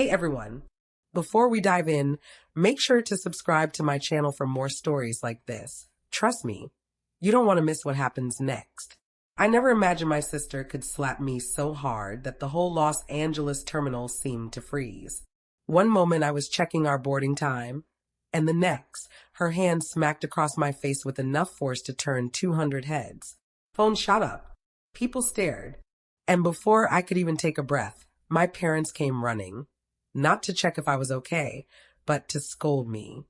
Hey everyone! Before we dive in, make sure to subscribe to my channel for more stories like this. Trust me, you don't want to miss what happens next. I never imagined my sister could slap me so hard that the whole Los Angeles terminal seemed to freeze. One moment I was checking our boarding time, and the next, her hand smacked across my face with enough force to turn 200 heads. Phone shot up. People stared. And before I could even take a breath, my parents came running. Not to check if I was okay, but to scold me.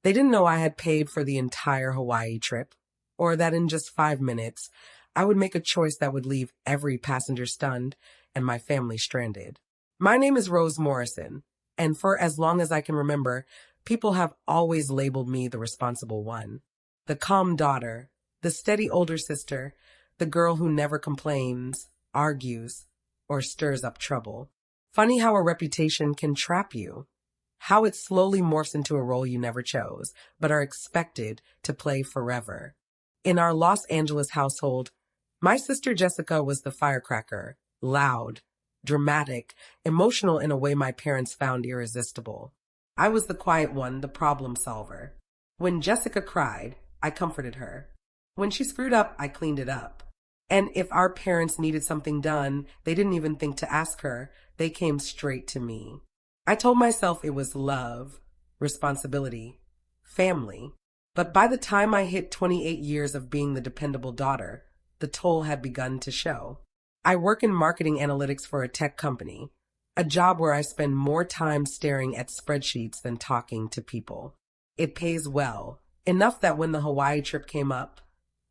They didn't know I had paid for the entire Hawaii trip, or that in just 5 minutes, I would make a choice that would leave every passenger stunned and my family stranded. My name is Rose Morrison, and for as long as I can remember, people have always labeled me the responsible one. The calm daughter, the steady older sister, the girl who never complains, argues, or stirs up trouble. Funny how a reputation can trap you. How it slowly morphs into a role you never chose, but are expected to play forever. In our Los Angeles household, my sister Jessica was the firecracker, loud, dramatic, emotional in a way my parents found irresistible. I was the quiet one, the problem solver. When Jessica cried, I comforted her. When she screwed up, I cleaned it up. And if our parents needed something done, they didn't even think to ask her. They came straight to me. I told myself it was love, responsibility, family. But by the time I hit 28 years of being the dependable daughter, the toll had begun to show. I work in marketing analytics for a tech company, a job where I spend more time staring at spreadsheets than talking to people. It pays well, enough that when the Hawaii trip came up,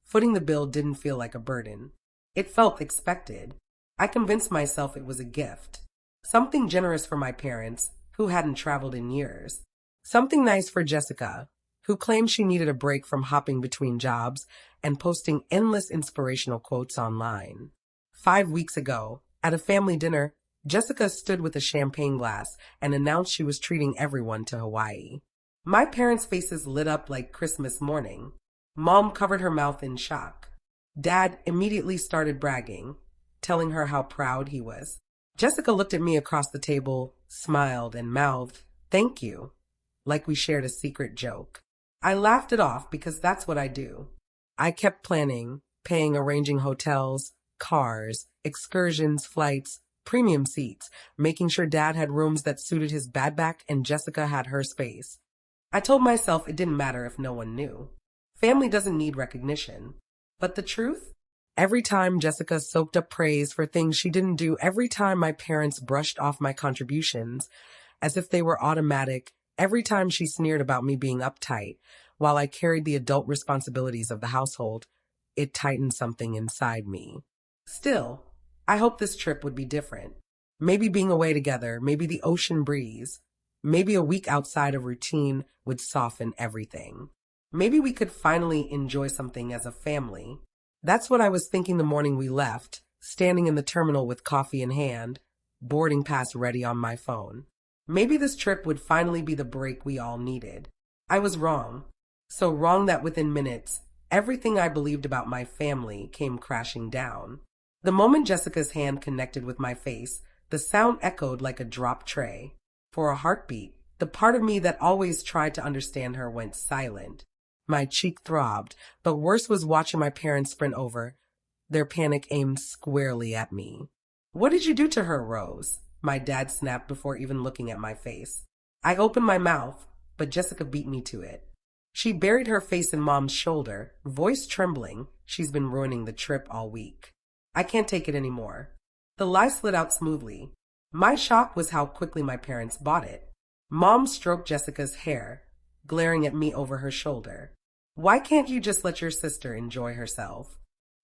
footing the bill didn't feel like a burden. It felt expected. I convinced myself it was a gift. Something generous for my parents, who hadn't traveled in years. Something nice for Jessica, who claimed she needed a break from hopping between jobs and posting endless inspirational quotes online. 5 weeks ago, at a family dinner, Jessica stood with a champagne glass and announced she was treating everyone to Hawaii. My parents' faces lit up like Christmas morning. Mom covered her mouth in shock. Dad immediately started bragging, telling her how proud he was. Jessica looked at me across the table, smiled, and mouthed, "Thank you," like we shared a secret joke. I laughed it off because that's what I do. I kept planning, paying, arranging hotels, cars, excursions, flights, premium seats, making sure Dad had rooms that suited his bad back and Jessica had her space. I told myself it didn't matter if no one knew. Family doesn't need recognition. But the truth? Every time Jessica soaked up praise for things she didn't do, every time my parents brushed off my contributions as if they were automatic, every time she sneered about me being uptight while I carried the adult responsibilities of the household, it tightened something inside me. Still, I hoped this trip would be different. Maybe being away together, maybe the ocean breeze, maybe a week outside of routine would soften everything. Maybe we could finally enjoy something as a family. That's what I was thinking the morning we left, standing in the terminal with coffee in hand, boarding pass ready on my phone. Maybe this trip would finally be the break we all needed. I was wrong. So wrong that within minutes, everything I believed about my family came crashing down. The moment Jessica's hand connected with my face, the sound echoed like a dropped tray. For a heartbeat, the part of me that always tried to understand her went silent. My cheek throbbed, but worse was watching my parents sprint over, their panic aimed squarely at me. "What did you do to her, Rose?" my dad snapped before even looking at my face. I opened my mouth, but Jessica beat me to it. She buried her face in Mom's shoulder, voice trembling. "She's been ruining the trip all week. I can't take it anymore." The lie slid out smoothly. My shock was how quickly my parents bought it. Mom stroked Jessica's hair, glaring at me over her shoulder. "Why can't you just let your sister enjoy herself?"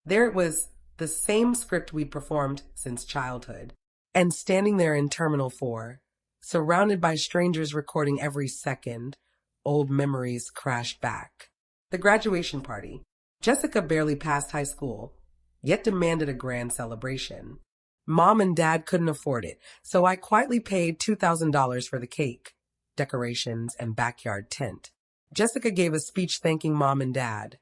There it was, the same script we'd performed since childhood. And standing there in Terminal 4, surrounded by strangers recording every second, old memories crashed back. The graduation party. Jessica barely passed high school, yet demanded a grand celebration. Mom and Dad couldn't afford it, so I quietly paid $2,000 for the cake, decorations, and backyard tent. Jessica gave a speech thanking Mom and Dad.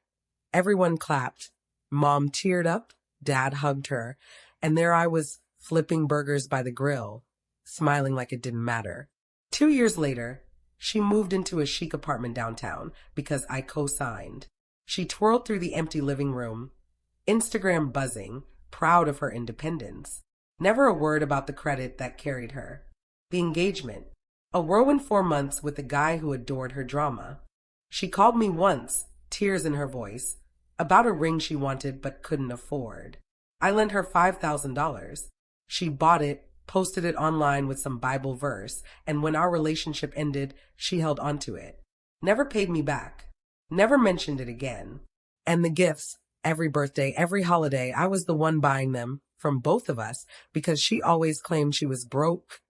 Everyone clapped. Mom teared up, Dad hugged her, and there I was, flipping burgers by the grill, smiling like it didn't matter. 2 years later, she moved into a chic apartment downtown because I co-signed. She twirled through the empty living room, Instagram buzzing, proud of her independence. Never a word about the credit that carried her. The engagement. A whirlwind 4 months with a guy who adored her drama. She called me once, tears in her voice, about a ring she wanted but couldn't afford. I lent her $5,000. She bought it, posted it online with some Bible verse, and when our relationship ended, she held onto it. Never paid me back. Never mentioned it again. And the gifts, every birthday, every holiday, I was the one buying them from both of us because she always claimed she was broke,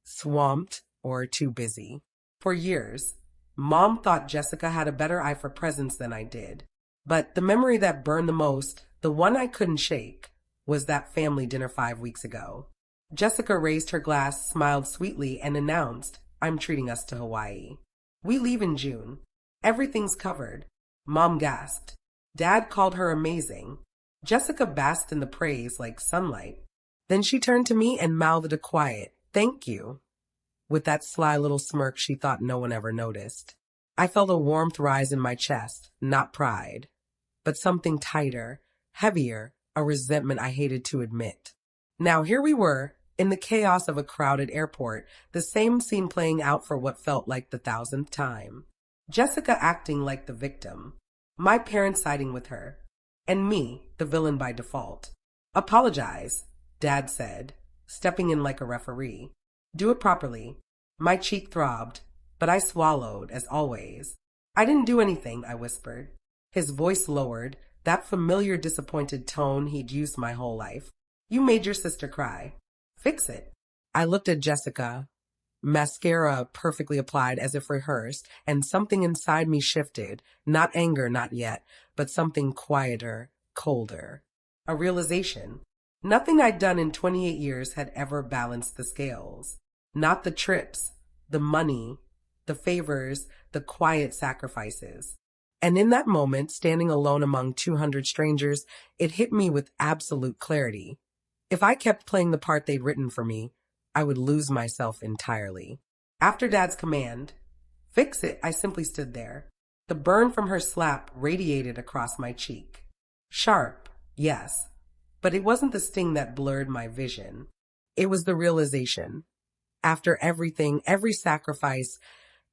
swamped, or too busy. For years, Mom thought Jessica had a better eye for presents than I did. But the memory that burned the most, the one I couldn't shake, was that family dinner 5 weeks ago. Jessica raised her glass, smiled sweetly, and announced, "I'm treating us to Hawaii. We leave in June. Everything's covered." Mom gasped. Dad called her amazing. Jessica basked in the praise like sunlight. Then she turned to me and mouthed a quiet, "Thank you," with that sly little smirk she thought no one ever noticed. I felt a warmth rise in my chest, not pride, but something tighter, heavier, a resentment I hated to admit. Now here we were, in the chaos of a crowded airport, the same scene playing out for what felt like the 1000th time. Jessica acting like the victim, my parents siding with her, and me, the villain by default. "Apologize," Dad said, stepping in like a referee. "Do it properly." My cheek throbbed, but I swallowed, as always. "I didn't do anything," I whispered. His voice lowered, that familiar disappointed tone he'd used my whole life. "You made your sister cry. Fix it." I looked at Jessica, mascara perfectly applied as if rehearsed, and something inside me shifted. Not anger, not yet, but something quieter, colder. A realization. Nothing I'd done in 28 years had ever balanced the scales. Not the trips, the money, the favors, the quiet sacrifices. And in that moment, standing alone among 200 strangers, it hit me with absolute clarity. If I kept playing the part they'd written for me, I would lose myself entirely. After Dad's command, "Fix it," I simply stood there. The burn from her slap radiated across my cheek. Sharp, yes, but it wasn't the sting that blurred my vision. It was the realization. After everything, every sacrifice,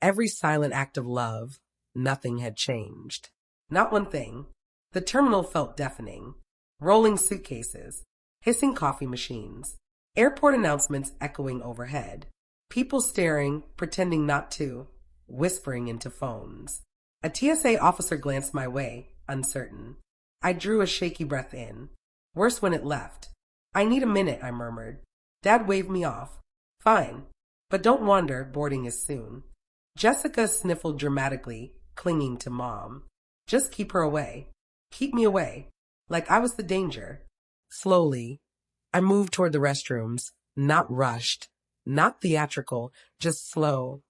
every silent act of love, nothing had changed. Not one thing. The terminal felt deafening. Rolling suitcases, hissing coffee machines, airport announcements echoing overhead, people staring, pretending not to, whispering into phones. A TSA officer glanced my way, uncertain. I drew a shaky breath in. Worse when it left. "I need a minute," I murmured. Dad waved me off. "Fine, but don't wander, boarding is soon." Jessica sniffled dramatically, clinging to Mom. "Just keep her away. Keep me away." Like I was the danger. Slowly, I moved toward the restrooms, not rushed, not theatrical, just slow,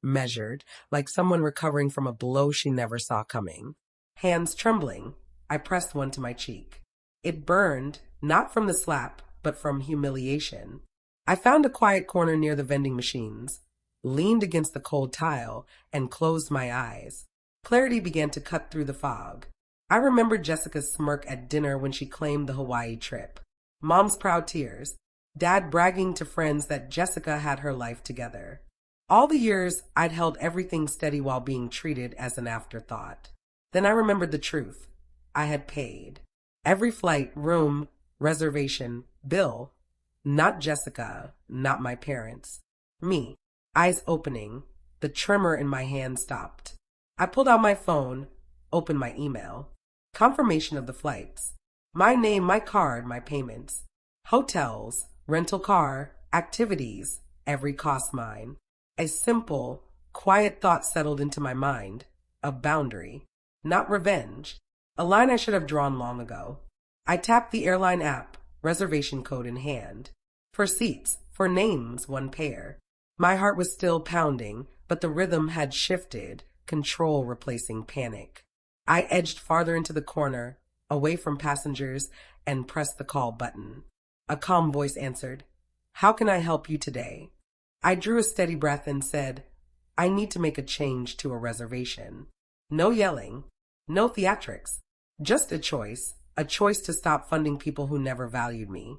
measured, like someone recovering from a blow she never saw coming. Hands trembling, I pressed one to my cheek. It burned, not from the slap, but from humiliation. I found a quiet corner near the vending machines, leaned against the cold tile, and closed my eyes. Clarity began to cut through the fog. I remembered Jessica's smirk at dinner when she claimed the Hawaii trip. Mom's proud tears. Dad bragging to friends that Jessica had her life together. All the years I'd held everything steady while being treated as an afterthought. Then I remembered the truth. I had paid. Every flight, room, reservation, bill. Not Jessica, not my parents. Me. Eyes opening. The tremor in my hand stopped. I pulled out my phone, opened my email. Confirmation of the flights. My name, my card, my payments. Hotels, rental car, activities, every cost mine. A simple, quiet thought settled into my mind. A boundary. Not revenge. A line I should have drawn long ago. I tapped the airline app, reservation code in hand. For seats, for names, one pair. My heart was still pounding, but the rhythm had shifted, control replacing panic. I edged farther into the corner, away from passengers, and pressed the call button. A calm voice answered, "How can I help you today?" I drew a steady breath and said, I need to make a change to a reservation. No yelling, no theatrics, just a choice to stop funding people who never valued me.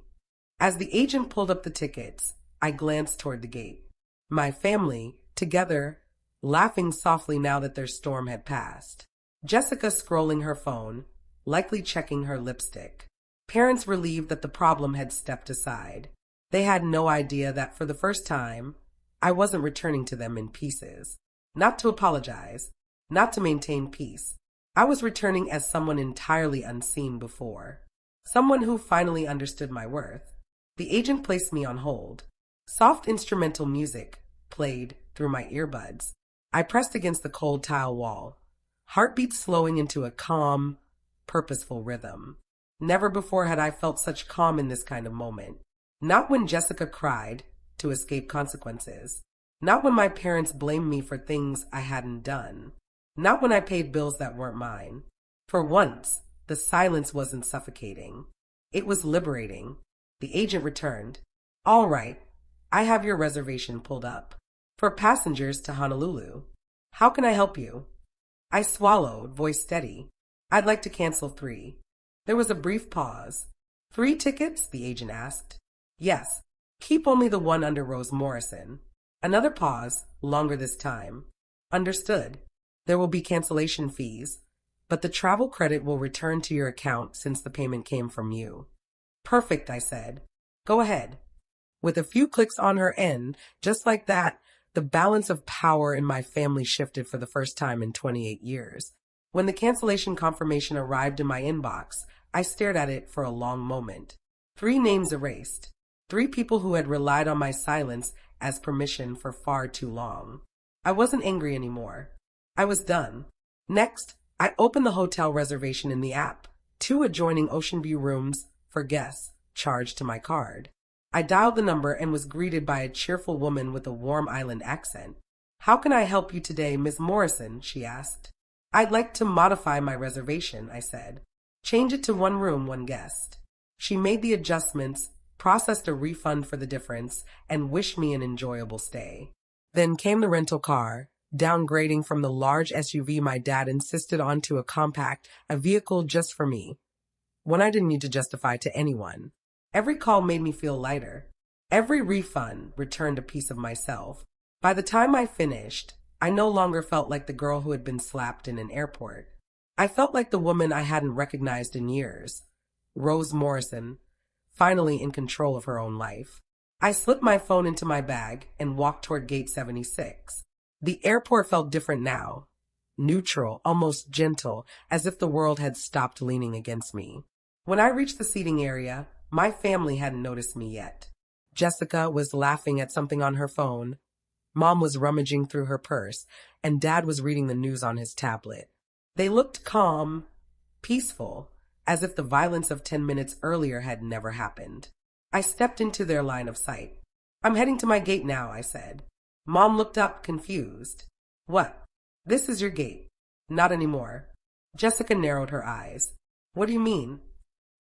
As the agent pulled up the tickets, I glanced toward the gate. My family, together, laughing softly now that their storm had passed. Jessica scrolling her phone, likely checking her lipstick. Parents relieved that the problem had stepped aside. They had no idea that for the first time, I wasn't returning to them in pieces. Not to apologize, not to maintain peace. I was returning as someone entirely unseen before. Someone who finally understood my worth. The agent placed me on hold. Soft instrumental music played through my earbuds. I pressed against the cold tile wall, heartbeats slowing into a calm, purposeful rhythm. Never before had I felt such calm in this kind of moment. Not when Jessica cried to escape consequences. Not when my parents blamed me for things I hadn't done. Not when I paid bills that weren't mine. For once, the silence wasn't suffocating. It was liberating. The agent returned. All right, I have your reservation pulled up. For passengers to Honolulu. How can I help you? I swallowed, voice steady. I'd like to cancel 3. There was a brief pause. 3 tickets? The agent asked. Yes. Keep only the one under Rose Morrison. Another pause, longer this time. Understood. There will be cancellation fees, but the travel credit will return to your account since the payment came from you. Perfect, I said. Go ahead. With a few clicks on her end, just like that, the balance of power in my family shifted for the first time in 28 years. When the cancellation confirmation arrived in my inbox, I stared at it for a long moment. 3 names erased. 3 people who had relied on my silence as permission for far too long. I wasn't angry anymore. I was done. Next, I opened the hotel reservation in the app. 2 adjoining ocean view rooms for guests charged to my card. I dialed the number and was greeted by a cheerful woman with a warm island accent. How can I help you today, Miss Morrison? She asked. I'd like to modify my reservation, I said. Change it to 1 room, 1 guest. She made the adjustments, processed a refund for the difference, and wished me an enjoyable stay. Then came the rental car, downgrading from the large SUV my dad insisted on to a compact, a vehicle just for me. One I didn't need to justify to anyone. Every call made me feel lighter. Every refund returned a piece of myself. By the time I finished, I no longer felt like the girl who had been slapped in an airport. I felt like the woman I hadn't recognized in years. Rose Morrison, finally in control of her own life. I slipped my phone into my bag and walked toward gate 76. The airport felt different now. Neutral, almost gentle, as if the world had stopped leaning against me. When I reached the seating area, my family hadn't noticed me yet. Jessica was laughing at something on her phone. Mom was rummaging through her purse, and Dad was reading the news on his tablet. They looked calm, peaceful, as if the violence of 10 minutes earlier had never happened. I stepped into their line of sight. I'm heading to my gate now, I said. Mom looked up, confused. What? This is your gate. Not anymore. Jessica narrowed her eyes. What do you mean?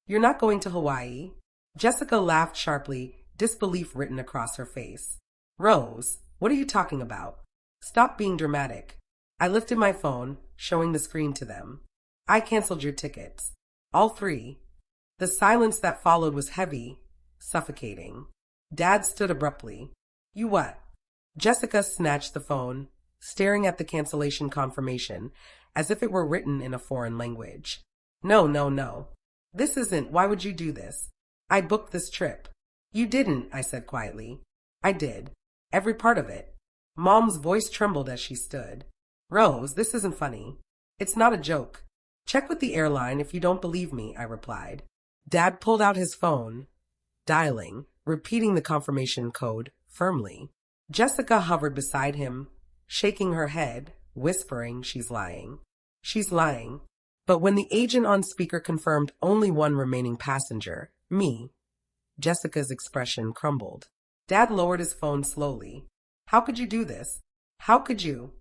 You're not going to Hawaii? Jessica laughed sharply, disbelief written across her face. Rose, what are you talking about? Stop being dramatic. I lifted my phone, showing the screen to them. I canceled your tickets. All 3. The silence that followed was heavy, suffocating. Dad stood abruptly. You what? Jessica snatched the phone, staring at the cancellation confirmation, as if it were written in a foreign language. No. This isn't. Why would you do this? I booked this trip. You didn't, I said quietly. I did. Every part of it. Mom's voice trembled as she stood. Rose, this isn't funny. It's not a joke. Check with the airline if you don't believe me, I replied. Dad pulled out his phone, dialing, repeating the confirmation code firmly. Jessica hovered beside him, shaking her head, whispering, she's lying. She's lying. But when the agent on speaker confirmed only 1 remaining passenger, me, Jessica's expression crumbled. Dad lowered his phone slowly. How could you do this? How could you?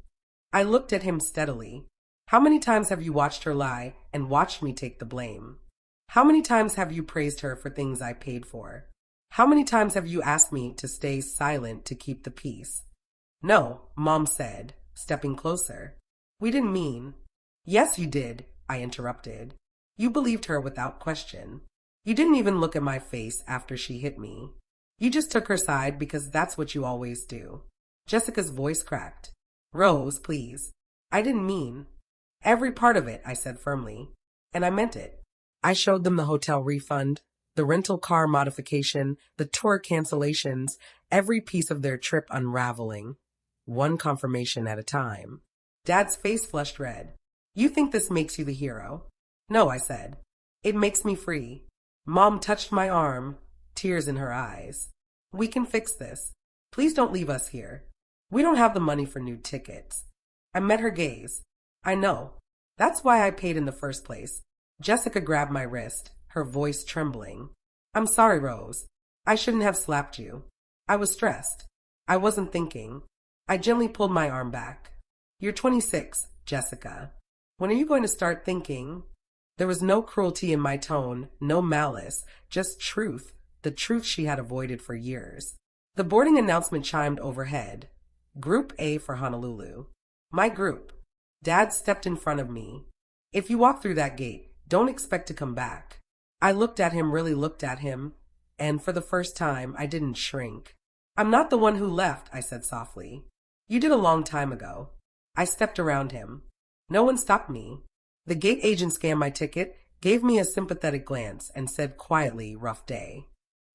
I looked at him steadily. How many times have you watched her lie and watched me take the blame? How many times have you praised her for things I paid for? How many times have you asked me to stay silent to keep the peace? No, Mom said, stepping closer. We didn't mean. Yes, you did, I interrupted. You believed her without question. You didn't even look at my face after she hit me. You just took her side because that's what you always do. Jessica's voice cracked. Rose, please. I didn't mean. Every part of it, I said firmly. And I meant it. I showed them the hotel refund, the rental car modification, the tour cancellations, every piece of their trip unraveling, one confirmation at a time. Dad's face flushed red. You think this makes you the hero? No, I said. It makes me free. Mom touched my arm, tears in her eyes. We can fix this. Please don't leave us here. We don't have the money for new tickets. I met her gaze. I know. That's why I paid in the first place. Jessica grabbed my wrist, her voice trembling. I'm sorry, Rose. I shouldn't have slapped you. I was stressed. I wasn't thinking. I gently pulled my arm back. You're 26, Jessica. When are you going to start thinking? There was no cruelty in my tone, no malice, just truth, the truth she had avoided for years. The boarding announcement chimed overhead. Group A for Honolulu. My group. Dad stepped in front of me. If you walk through that gate, don't expect to come back. I looked at him, really looked at him, and for the first time, I didn't shrink. I'm not the one who left, I said softly. You did a long time ago. I stepped around him. No one stopped me. The gate agent scanned my ticket, gave me a sympathetic glance, and said quietly, rough day.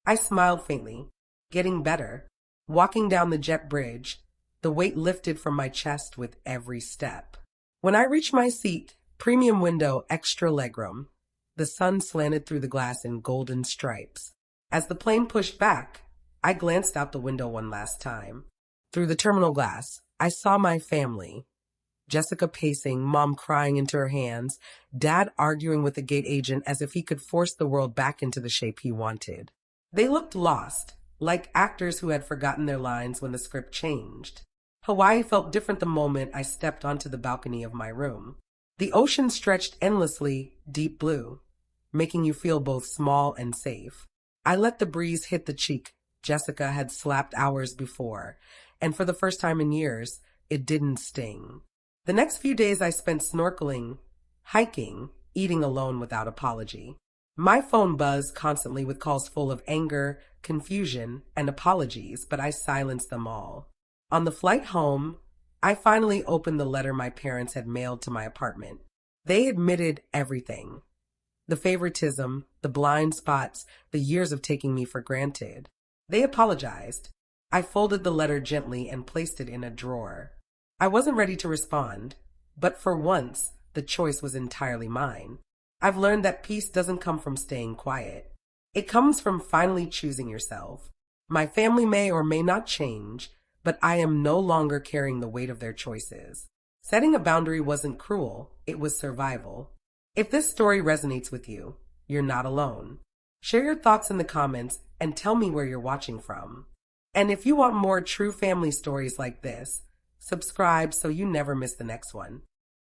I smiled faintly. Getting better. Walking down the jet bridge, the weight lifted from my chest with every step. When I reached my seat, premium window, extra legroom, the sun slanted through the glass in golden stripes. As the plane pushed back, I glanced out the window one last time. Through the terminal glass, I saw my family. Jessica pacing, Mom crying into her hands, Dad arguing with the gate agent as if he could force the world back into the shape he wanted. They looked lost, like actors who had forgotten their lines when the script changed. Hawaii felt different the moment I stepped onto the balcony of my room. The ocean stretched endlessly, deep blue, making you feel both small and safe. I let the breeze hit the cheek Jessica had slapped hours before, and for the first time in years, it didn't sting. The next few days I spent snorkeling, hiking, eating alone without apology. My phone buzzed constantly with calls full of anger, confusion, and apologies, but I silenced them all. On the flight home, I finally opened the letter my parents had mailed to my apartment. They admitted everything. The favoritism, the blind spots, the years of taking me for granted. They apologized. I folded the letter gently and placed it in a drawer. I wasn't ready to respond, but for once, the choice was entirely mine. I've learned that peace doesn't come from staying quiet. It comes from finally choosing yourself. My family may or may not change, but I am no longer carrying the weight of their choices. Setting a boundary wasn't cruel, it was survival. If this story resonates with you, you're not alone. Share your thoughts in the comments and tell me where you're watching from. And if you want more true family stories like this, subscribe so you never miss the next one.